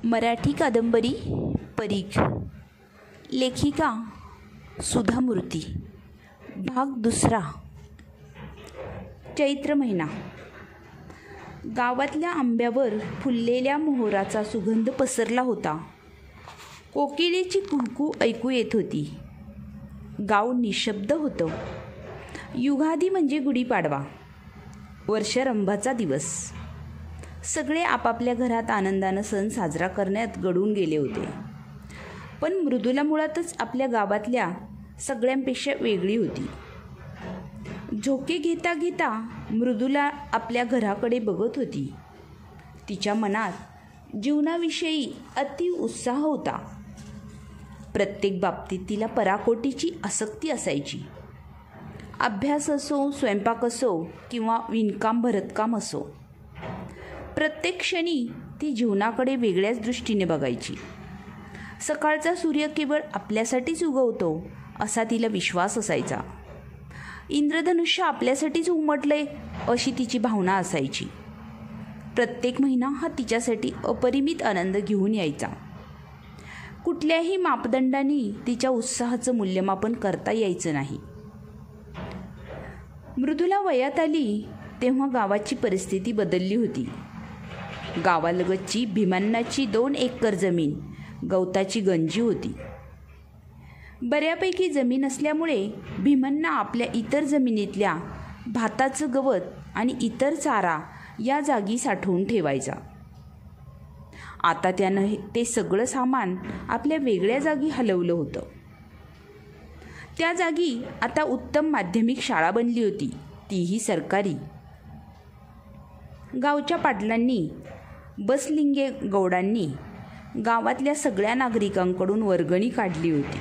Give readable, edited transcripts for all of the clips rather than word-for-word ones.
मराठी कादंबरी परीघ. लेखिका सुधा मूर्ती. भाग दुसरा. चैत्र महिना. गावातल्या आंब्यावर फुललेल्या मोहराचा सुगंध पसरला होता. कोकिळेची कुहू ऐकू येत होती. गाव निशब्द होतं. युगादी म्हणजे गुढीपाडवा, वर्षारंभाचा दिवस. सगळे आपापल्या घरात आनंदानं सण साजरा करण्यात गढून गेले होते. पण मृदुला मुळातच आपल्या गावातल्या सगळ्यांपेक्षा वेगळी होती. झोके घेता घेता मृदुला आपल्या घराकडे बघत होती. तिच्या मनात जीवनाविषयी अति उत्साह होता. प्रत्येक बाबतीत तिला पराकोटीची आसक्ती असायची. अभ्यास असो, स्वयंपाक असो किंवा विणकाम भरतकाम असो, प्रत्येक क्षणी ती जीवनाकडे वेगळ्याच दृष्टीने बघायची. सकाळचा सूर्य केवळ आपल्यासाठीच उगवतो असा तिला विश्वास असायचा. इंद्रधनुष्य आपल्यासाठीच उमटले अशी तिची भावना असायची. प्रत्येक महिना हा तिच्यासाठी अपरिमित आनंद घेऊन यायचा. कुठल्याही मापदंडांनी तिच्या उत्साहाचं मूल्यमापन करता यायचं नाही. मृदुला वयात आली तेव्हा गावाची परिस्थिती बदलली होती. गावालगतची भीमण्णाची 2 एकर जमीन गवताची गंजी होती. बऱ्यापैकी जमीन असल्यामुळे भीमण्णा आपल्या इतर जमिनीतल्या भाताचं गवत आणि इतर चारा या जागी साठवून ठेवायचा. आता त्यानं ते सगळं सामान आपल्या वेगळ्या जागी हलवलं होतं. त्या जागी आता उत्तम माध्यमिक शाळा बनली होती, तीही सरकारी. गावच्या पाटलांनी, बसलिंगे गौडांनी गावातल्या सगळ्या नागरिकांकडून वर्गणी काढली होती.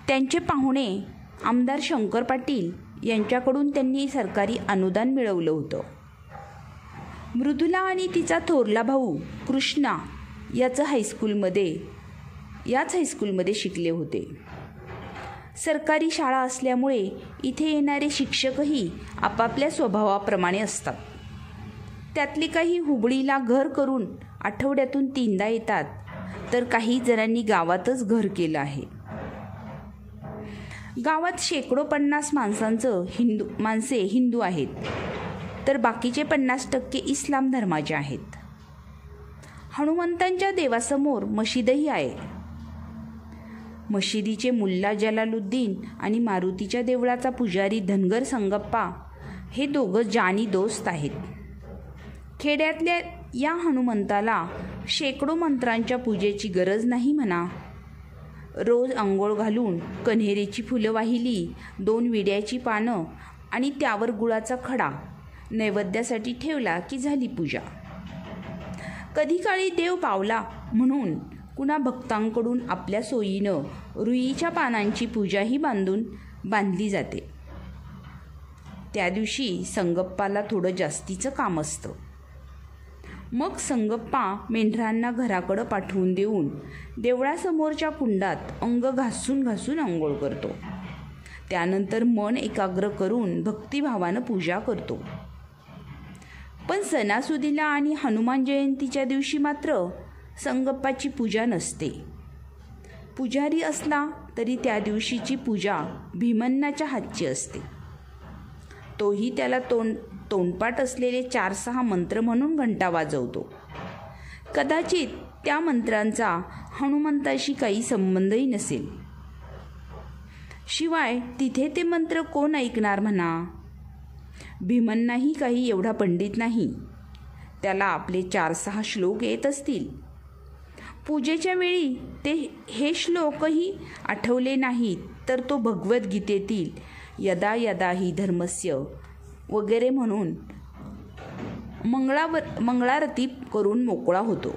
त्यांचे पाहुणे आमदार शंकर पाटील यांच्याकडून त्यांनी सरकारी अनुदान मिळवलं होतं. मृदुला आणि तिचा थोरला भाऊ कृष्णा याच हायस्कूलमध्ये शिकले होते. सरकारी शाळा असल्यामुळे इथे येणारे शिक्षकही आपापल्या स्वभावाप्रमाणे असतात. त्यातले काही हुबळीला घर करून आठवड्यातून 3दा येतात, तर काही जणांनी गावातच घर केलं आहे. गावात शेकडो 50 माणसे हिंदू आहेत, तर बाकीचे 50% इस्लाम धर्माचे आहेत. हनुमंतांच्या देवासमोर मशिदही आहे. मशिदीचे मुल्ला जलालुद्दीन आणि मारुतीच्या देवळाचा पुजारी धनगर संगप्पा हे दोघं जानी दोस्त आहेत. खेड्यातल्या या हनुमंताला शेकडो मंत्रांच्या पूजेची गरज नाही म्हणा. रोज अंघोळ घालून कन्हेरीची फुलं वाहिली, 2 विड्याची पानं आणि त्यावर गुळाचा खडा नैवेद्यासाठी ठेवला की झाली पूजा. कधी काळी देव पावला म्हणून कुणा भक्तांकडून आपल्या सोयीनं रुईच्या पानांची पूजाही बांधली जाते. त्या दिवशी संगप्पाला थोडं जास्तीचं काम असतं. मग संगप्पा मेंढरांना घराकडं पाठवून देऊन देवळासमोरच्या कुंडात अंग घासून अंघोळ करतो. त्यानंतर मन एकाग्र करून भक्तिभावानं पूजा करतो. पण सणासुदीला आणि हनुमान जयंतीच्या दिवशी मात्र संगप्पाची पूजा नसते. पुजारी असला तरी त्या दिवशीची पूजा भीमण्णाच्या हातची असते. तोही त्याला तोंडपाठ असलेले 4-6 मंत्र म्हणून घंटा वाजवतो. कदाचित त्या मंत्रांचा हनुमंताशी काही संबंधही नसेल. शिवाय तिथे ते मंत्र कोण ऐकणार म्हणा. भीमण्णाही काही एवढा पंडित नाही. त्याला आपले 4-6 श्लोक येत असतील. पूजेच्या वेळी हे श्लोकही आठवले नाहीत तर तो भगवद्गीतेतील यदा यदा हि धर्मस्य वगैरे म्हणून मंगळारती करून मोकळा होतो.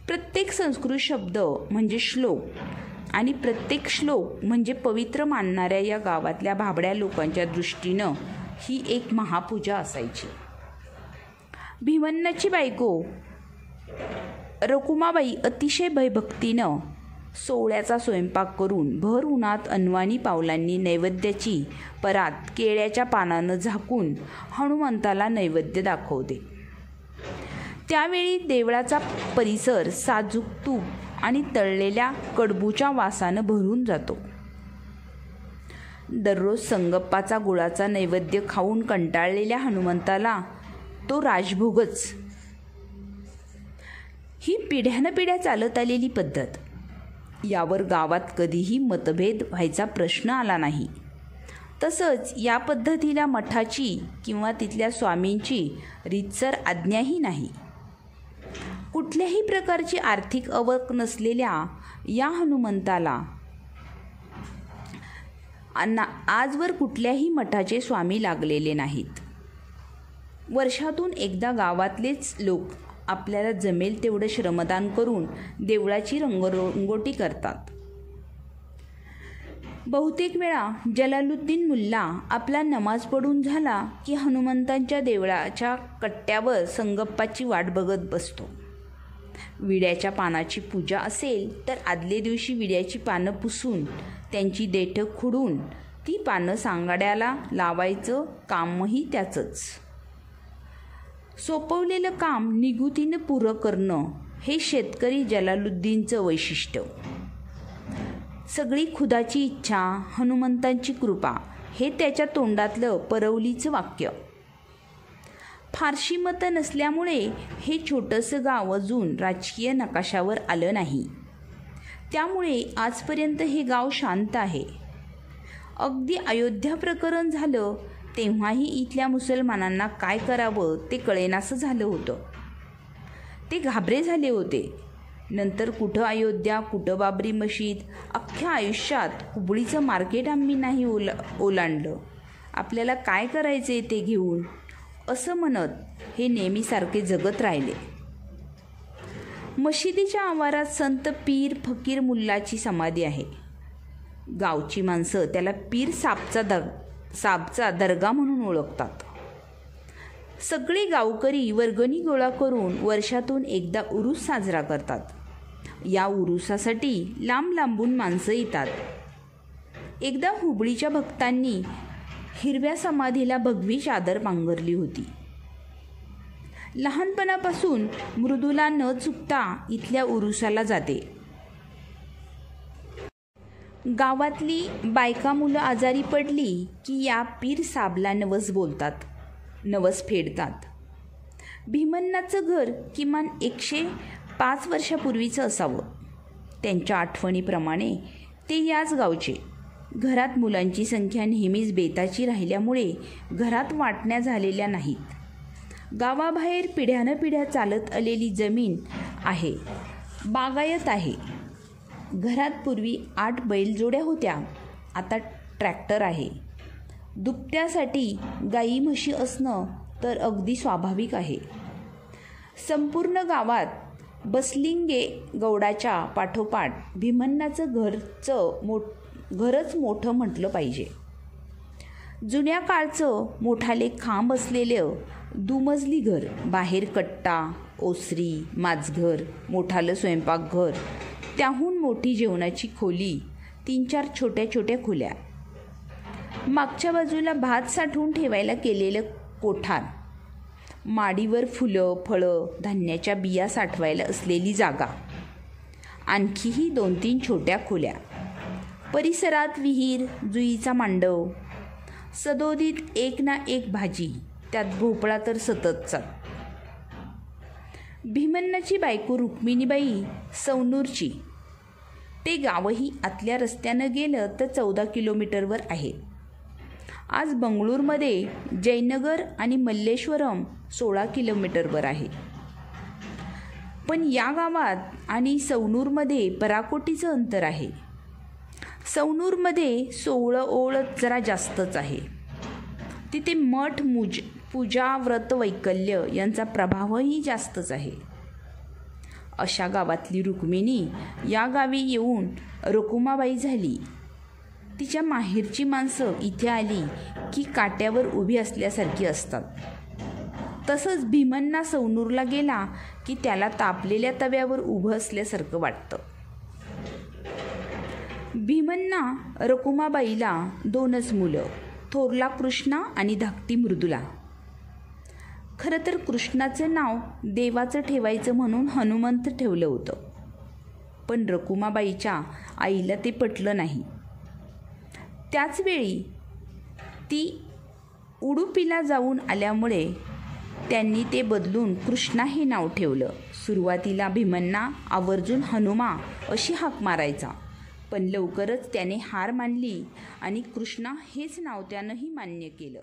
प्रत्येक संस्कृत शब्द म्हणजे श्लोक आणि प्रत्येक श्लोक म्हणजे पवित्र मानणाऱ्या या गावातल्या भाबड्या लोकांच्या दृष्टीनं ही एक महापूजा असायची. भीमण्णाची बायको रकुमाबाई अतिशय भयभक्तीनं सोवळ्याचा स्वयंपाक करून भर उन्हात अनवाणी पावलांनी नैवेद्याची परात केळ्याच्या पानानं झाकून हनुमंताला नैवेद्य दाखवते. त्यावेळी देवळाचा परिसर साजूक तूप आणि तळलेल्या कडबूच्या वासानं भरून जातो. दररोज संगप्पाचा गुळाचा नैवेद्य खाऊन कंटाळलेल्या हनुमंताला तो राजभोगच. ही पिढ्यानपिढ्या चालत आलेली पद्धत. यावर गावात कधीही मतभेद व्हायचा प्रश्न आला नाही. तसंच या पद्धतीला मठाची किंवा तिथल्या स्वामींची रीतसर आज्ञाही नाही. कुठल्याही प्रकारची आर्थिक आवक नसलेल्या या हनुमंताला आजवर कुठल्याही मठाचे स्वामी लागलेले नाहीत. वर्षातून एकदा गावातलेच लोक आपल्याला जमेल तेवढं श्रमदान करून देवळाची रंगरंगोटी करतात. बहुतेक वेळा जलालुद्दीन मुल्ला आपला नमाज पढून झाला की हनुमंतांच्या देवळाच्या कट्ट्यावर संगप्पाची वाट बघत बसतो. विड्याच्या पानाची पूजा असेल तर आदले दिवशी विड्याची पानं पुसून त्यांची देठं खुडून ती पानं सांगाड्याला लावायचं कामही त्याचंच. सोपवलेलं काम निगुतीनं पुरं करणं हे शेतकरी जलालुद्दीनचं वैशिष्ट्य. सगळी खुदाची इच्छा, हनुमंतांची कृपा हे त्याच्या तोंडातलं परवलीचं वाक्य. फारशी मतं नसल्यामुळे हे छोटंसं गाव अजून राजकीय नकाशावर आलं नाही. त्यामुळे आजपर्यंत हे गाव शांत आहे. अगदी अयोध्या प्रकरण झालं तेव्हाही इथल्या मुसलमानांना काय करावं ते कळेनासं झालं होतं. ते घाबरे झाले होते. नंतर कुठं अयोध्या, कुठं बाबरी मशीद. अख्ख्या आयुष्यात हुबळीचं मार्केट आम्ही नाही ओलांडलं. आपल्याला काय करायचे ते घेऊन असं म्हणत हे नेहमीसारखे जगत राहिले. मशिदीच्या आवारात संत पीर फकीर मुल्लाची समाधी आहे. गावची माणसं त्याला पीर साबचा दर्गा म्हणून ओळखतात. सगळे गावकरी वर्गणी गोळा करून वर्षातून एकदा उरूस साजरा करतात. या उरुसासाठी लांब लांबून माणसं येतात. एकदा हुबळीच्या भक्तांनी हिरव्या समाधीला भगवी चादर पांघरली होती. लहानपणापासून मृदुला न चुकता इथल्या उरुसाला जाते. गावातली बायका मुलं आजारी पडली की या पीर साबला नवस बोलतात, नवस फेडतात. भीमन्नाचं घर किमान 105 वर्षापूर्वीचं असावं. त्यांच्या आठवणीप्रमाणे ते याच गावचे. घरात मुलांची संख्या नेहमीच बेताची राहिल्यामुळे घरात वाटण्या झालेल्या नाहीत. गावाबाहेर पिढ्यानपिढ्या चालत आलेली जमीन आहे, बागायत आहे. घरात पूर्वी 8 बैलजोड्या होत्या, आता ट्रॅक्टर आहे. दुभत्यासाठी गाई म्हशी असणं तर अगदी स्वाभाविक आहे. संपूर्ण गावात बसलिंगे गौडाच्या पाठोपाठ भीमन्नाचं घरच मोठं म्हटलं पाहिजे. जुन्या काळचं मोठाले खांब असलेलं दुमजली घर, बाहेर कट्टा, ओसरी, माजघर, मोठालं स्वयंपाकघर, त्याहून मोठी जेवणाची खोली, 3-4 छोट्या छोट्या खोल्या, मागच्या बाजूला भात साठवून ठेवायला केलेलं कोठार, माडीवर फुलं, फळं, धान्याच्या बिया साठवायला असलेली जागा, आणखीही 2-3 छोट्या खोल्या, परिसरात विहीर, जुईचा मांडव, सदोदित एक ना एक भाजी, त्यात भोपळा तर सततचा. भीमन्नाची बायको रुक्मिणीबाई सौनूरची. ते गावही आतल्या रस्त्यानं गेलं तर 14 किलोमीटरवर आहे. आज बंगळूरमध्ये जयनगर आणि मल्लेश्वरम 16 किलोमीटरवर आहे. पण या गावात आणि सौनूरमध्ये पराकोटीचं अंतर आहे. सौनूरमध्ये 16 ओळ जरा जास्तच आहे. तिथे मठ, पूजा, व्रत, वैकल्य यांचा प्रभावही जास्तच आहे. अशा गावातली रुक्मिणी या गावी येऊन रकुमाबाई झाली. तिच्या माहेरची माणसं इथे आली की काट्यावर उभी असल्यासारखी असतात. तसंच भीमन्ना सौनूरला गेला की त्याला तापलेल्या तव्यावर उभं असल्यासारखं वाटतं. भीमन्ना रकुमाबाईला 2च मुलं, थोरला कृष्णा आणि धाकटी मृदुला. खरं तर कृष्णाचं नाव देवाचं ठेवायचं म्हणून हनुमंत ठेवलं होतं, पण रखुमाबाईच्या आईला ते पटलं नाही. त्याचवेळी ती उडुपीला जाऊन आल्यामुळे त्यांनी ते बदलून कृष्णा हे नाव ठेवलं. सुरुवातीला भीमन्ना आवर्जून हनुमा अशी हाक मारायचा, पण लवकरच त्याने हार मानली आणि कृष्णा हेच नाव त्यानंही मान्य केलं.